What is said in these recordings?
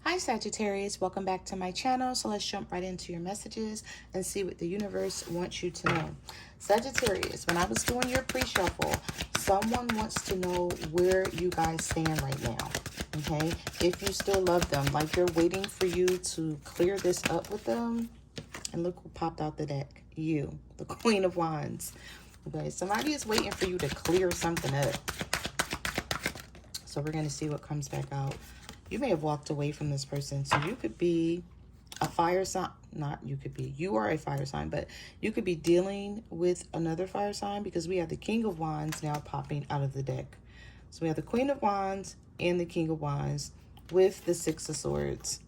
Hi Sagittarius, welcome back to my channel. So let's jump right into your messages and see what the universe wants you to know. Sagittarius, when I was doing your pre-shuffle, someone wants to know where you guys stand right now. Okay, if you still love them, like they're waiting for you to clear this up with them. And look who popped out the deck. You, the Queen of Wands. Okay, somebody is waiting for you to clear something up. So we're going to see what comes back out. You may have walked away from this person. So you could be a fire sign. Not you could be. You are a fire sign. But you could be dealing with another fire sign. Because we have the King of Wands now popping out of the deck. So we have the Queen of Wands and the King of Wands with the Six of Swords.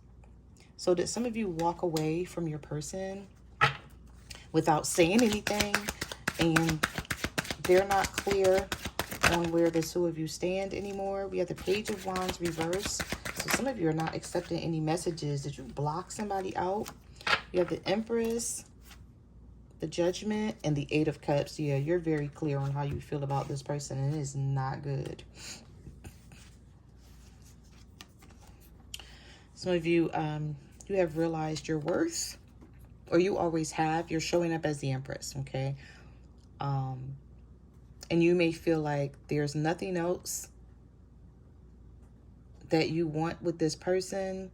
So did some of you walk away from your person without saying anything? And they're not clear on where the two of you stand anymore. We have the Page of Wands reversed. So some of you are not accepting any messages. Did you block somebody out? You have the Empress, the Judgment, and the Eight of Cups. Yeah, you're very clear on how you feel about this person, and it is not good. Some of you, you have realized your worth, or you always have. You're showing up as the Empress, okay? And you may feel like there's nothing else that you want with this person.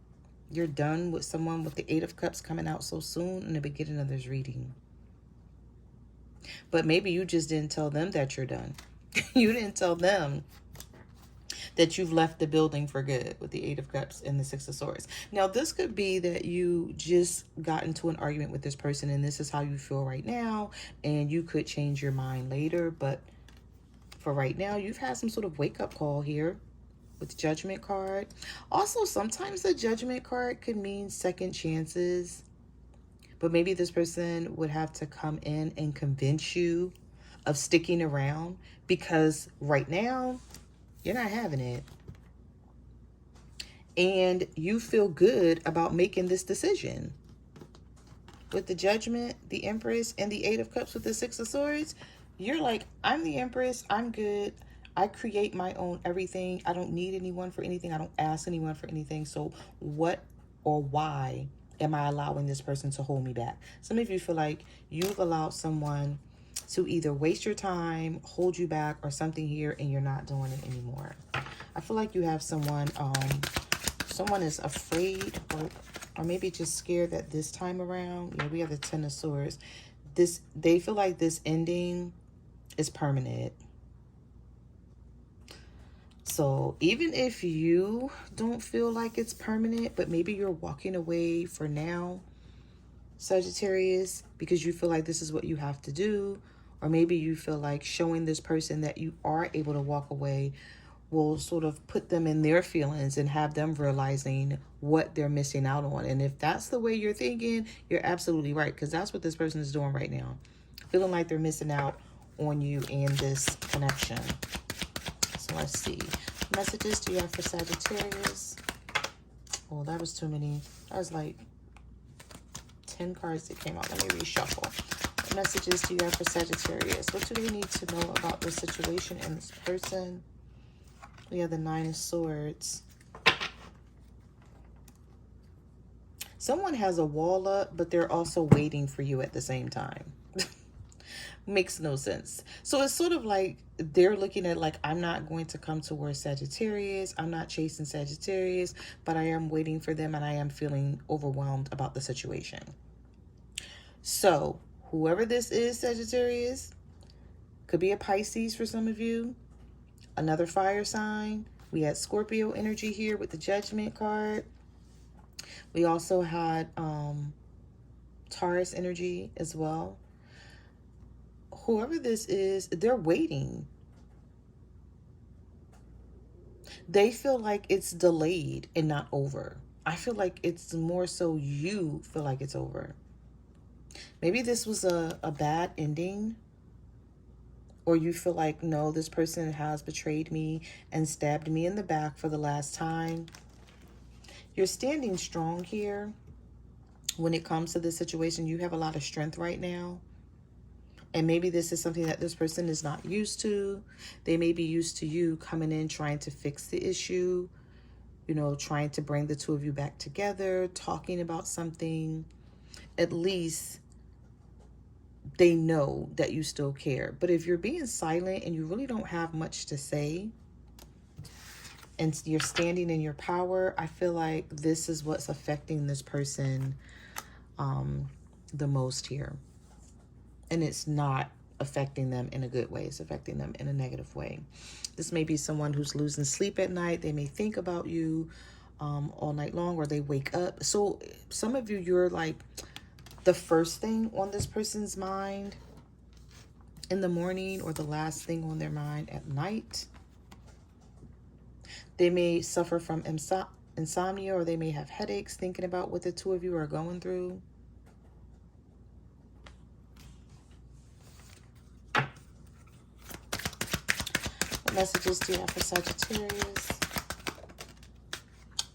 You're done with someone with the Eight of Cups coming out so soon in the beginning of this reading. But maybe you just didn't tell them that you're done. You didn't tell them that you've left the building for good with the Eight of Cups and the Six of Swords. Now, this could be that you just got into an argument with this person and this is how you feel right now. And you could change your mind later. But for right now, you've had some sort of wake-up call here with the Judgment card. Also, sometimes the Judgment card could mean second chances. But maybe this person would have to come in and convince you of sticking around. Because right now, you're not having it. And you feel good about making this decision. With the Judgment, the Empress, and the Eight of Cups with the Six of Swords, you're like, I'm the Empress. I'm good. I create my own everything. I don't need anyone for anything. I don't ask anyone for anything. So what or why am I allowing this person to hold me back? Some of you feel like you've allowed someone to either waste your time, hold you back, or something here, and you're not doing it anymore. I feel like you have someone, someone is afraid or maybe just scared that this time around, yeah, we have the Ten of Swords. They feel like this ending is permanent. So even if you don't feel like it's permanent, but maybe you're walking away for now, Sagittarius, because you feel like this is what you have to do, or maybe you feel like showing this person that you are able to walk away will sort of put them in their feelings and have them realizing what they're missing out on. And if that's the way you're thinking, you're absolutely right, because that's what this person is doing right now. Feeling like they're missing out on you and this connection. So let's see. What messages do you have for Sagittarius? Oh, that was too many. That was like 10 cards that came out. Let me reshuffle. What messages do you have for Sagittarius? What do they need to know about this situation and this person? We have the Nine of Swords. Someone has a wall up, but they're also waiting for you at the same time. Makes no sense. So it's sort of like they're looking at like, I'm not going to come towards Sagittarius. I'm not chasing Sagittarius, but I am waiting for them and I am feeling overwhelmed about the situation. So whoever this is, Sagittarius, could be a Pisces for some of you. Another fire sign. We had Scorpio energy here with the Judgment card. We also had Taurus energy as well. Whoever this is, they're waiting. They feel like it's delayed and not over. I feel like it's more so you feel like it's over. Maybe this was a bad ending. Or you feel like, no, this person has betrayed me and stabbed me in the back for the last time. You're standing strong here. When it comes to this situation, you have a lot of strength right now. And maybe this is something that this person is not used to. They may be used to you coming in trying to fix the issue. you know, trying to bring the two of you back together, talking about something. At least they know that you still care. But if you're being silent and you really don't have much to say and you're standing in your power, I feel like this is what's affecting this person the most here. And it's not affecting them in a good way. It's affecting them in a negative way. This may be someone who's losing sleep at night. They may think about you all night long, or they wake up. So some of you, you're like the first thing on this person's mind in the morning, or the last thing on their mind at night. They may suffer from insomnia, or they may have headaches thinking about what the two of you are going through. What messages do you have for Sagittarius?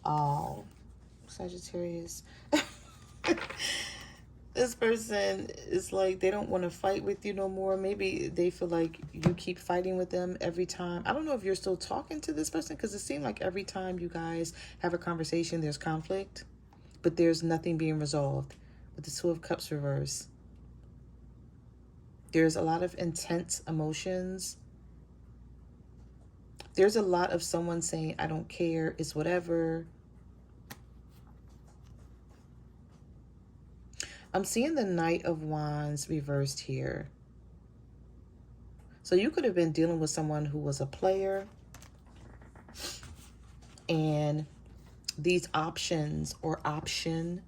Oh, Sagittarius. This person is like, they don't want to fight with you no more. Maybe they feel like you keep fighting with them every time. I don't know if you're still talking to this person, because it seems like every time you guys have a conversation, there's conflict, but there's nothing being resolved. With the Two of Cups reverse, there's a lot of intense emotions. There's a lot of someone saying, I don't care, it's whatever. I'm seeing the Knight of Wands reversed here. So you could have been dealing with someone who was a player, and these options or option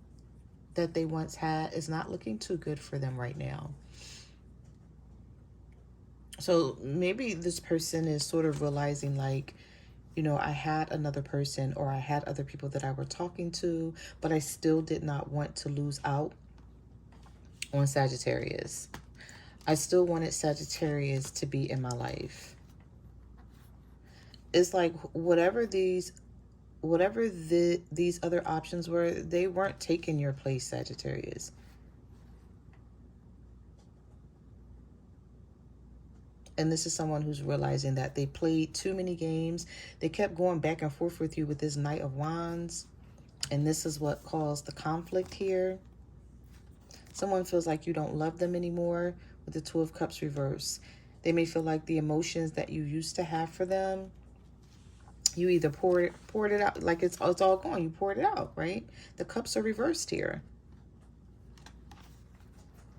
that they once had is not looking too good for them right now. So maybe this person is sort of realizing, like, you know, I had another person, or I had other people that I were talking to, but I still did not want to lose out on Sagittarius. I still wanted Sagittarius to be in my life. It's like whatever these other options were, they weren't taking your place, Sagittarius. And this is someone who's realizing that they played too many games. They kept going back and forth with you with this Knight of Wands. And this is what caused the conflict here. Someone feels like you don't love them anymore with the Two of Cups reverse. They may feel like the emotions that you used to have for them, you either poured it out, like it's all gone. You poured it out, right? The cups are reversed here.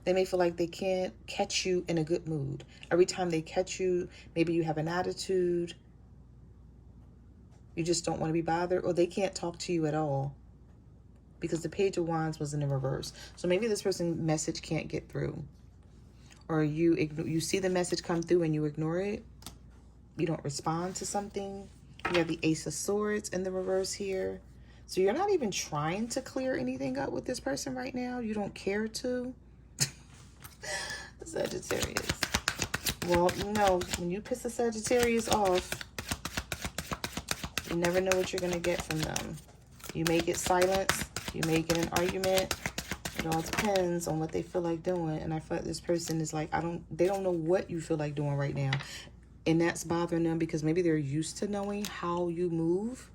They may feel like they can't catch you in a good mood. Every time they catch you, maybe you have an attitude. You just don't want to be bothered, or they can't talk to you at all, because the Page of Wands was in the reverse. So maybe this person's message can't get through. Or you see the message come through and you ignore it. You don't respond to something. You have the Ace of Swords in the reverse here. So you're not even trying to clear anything up with this person right now. You don't care to. Sagittarius. Well, you know, when you piss a Sagittarius off, you never know what you're going to get from them. You may get silence. You may get an argument. It all depends on what they feel like doing. And I feel like this person is like, they don't know what you feel like doing right now. And that's bothering them, because maybe they're used to knowing how you move.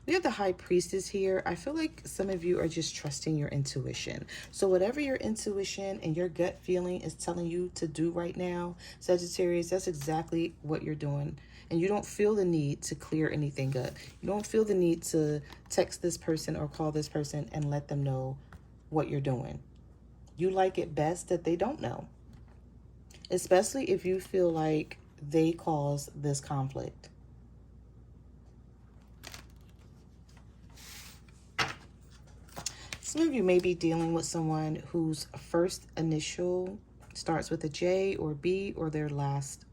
We have the High Priestess here. I feel like some of you are just trusting your intuition. So whatever your intuition and your gut feeling is telling you to do right now, Sagittarius, that's exactly what you're doing. And you don't feel the need to clear anything up. You don't feel the need to text this person or call this person and let them know what you're doing. You like it best that they don't know, especially if you feel like they caused this conflict. Some of you may be dealing with someone whose first initial starts with a J or B, or their last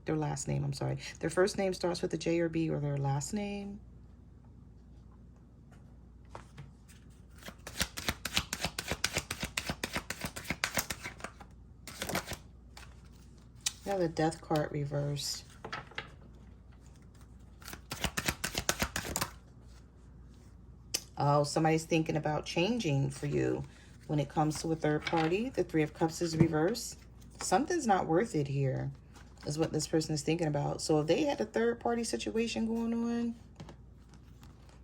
name, I'm sorry. Their first name starts with a J or B, or their last name. Now the Death card reversed. Oh, somebody's thinking about changing for you when it comes to a third party. The Three of Cups is reversed. Something's not worth it here, is what this person is thinking about. So if they had a third party situation going on,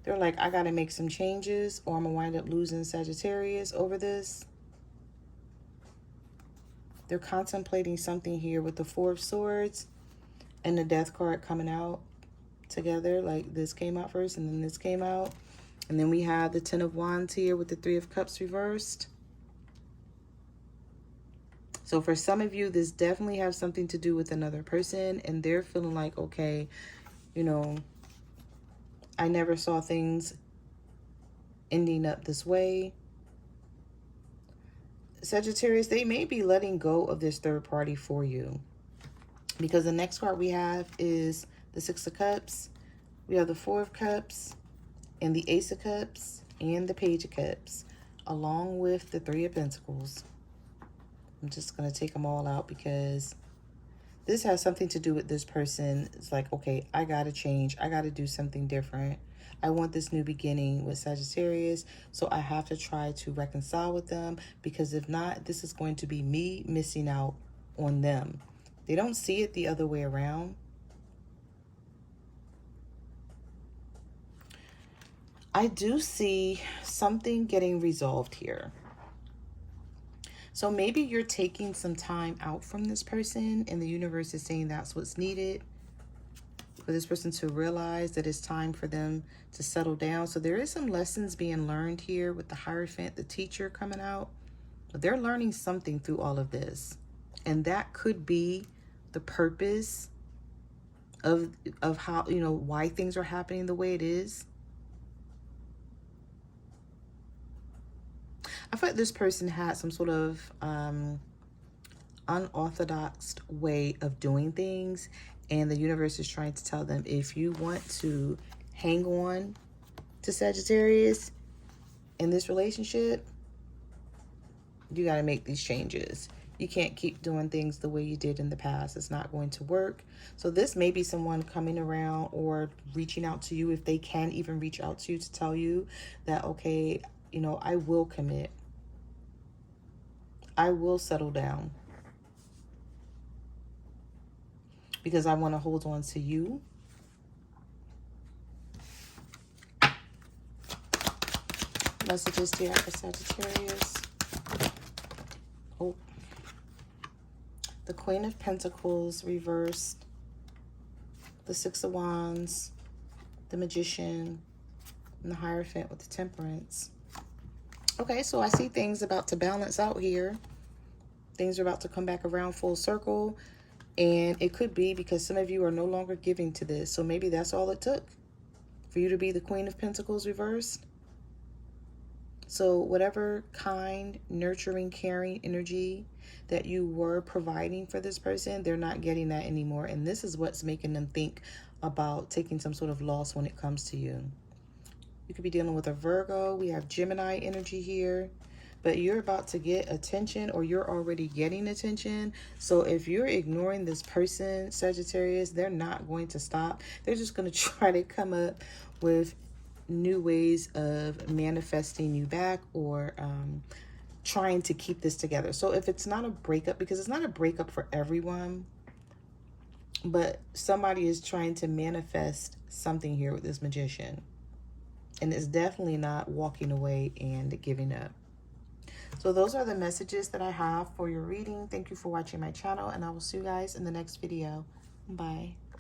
They're like, I got to make some changes or I'm going to wind up losing Sagittarius over this. They're contemplating something here with the Four of Swords and the Death card coming out together. Like this came out first and then this came out. And then we have the Ten of Wands here with the Three of Cups reversed. So for some of you, this definitely has something to do with another person. And they're feeling like, okay, you know, I never saw things ending up this way. Sagittarius, they may be letting go of this third party for you. Because the next card we have is the Six of Cups. We have the Four of Cups and the Ace of Cups and the Page of Cups, along with the Three of Pentacles. I'm just going to take them all out because this has something to do with this person. It's like, okay, I got to change. I got to do something different. I want this new beginning with Sagittarius, so I have to try to reconcile with them, because if not, this is going to be me missing out on them. They don't see it the other way around. I do see something getting resolved here. So maybe you're taking some time out from this person and the universe is saying that's what's needed for this person to realize that it's time for them to settle down. So there is some lessons being learned here with the Hierophant, the teacher coming out. They're learning something through all of this. And that could be the purpose of how, you know, why things are happening the way it is. I feel like this person had some sort of unorthodox way of doing things, and the universe is trying to tell them, if you want to hang on to Sagittarius in this relationship, you got to make these changes. You can't keep doing things the way you did in the past. It's not going to work. So this may be someone coming around or reaching out to you, if they can even reach out to you, to tell you that, okay, you know, I will commit. I will settle down. Because I want to hold on to you. Messages here for Sagittarius. Oh. The Queen of Pentacles reversed. The Six of Wands. The Magician. And the Hierophant with the Temperance. Okay, so I see things about to balance out here. Things are about to come back around full circle. And it could be because some of you are no longer giving to this. So maybe that's all it took for you to be the Queen of Pentacles reversed. So whatever kind, nurturing, caring energy that you were providing for this person, they're not getting that anymore. And this is what's making them think about taking some sort of loss when it comes to you. You could be dealing with a Virgo. We have Gemini energy here. But you're about to get attention, or you're already getting attention. So if you're ignoring this person, Sagittarius, they're not going to stop. They're just going to try to come up with new ways of manifesting you back, or trying to keep this together. So if it's not a breakup, because it's not a breakup for everyone, but somebody is trying to manifest something here with this Magician. And it's definitely not walking away and giving up. So those are the messages that I have for your reading. Thank you for watching my channel, and I will see you guys in the next video. Bye.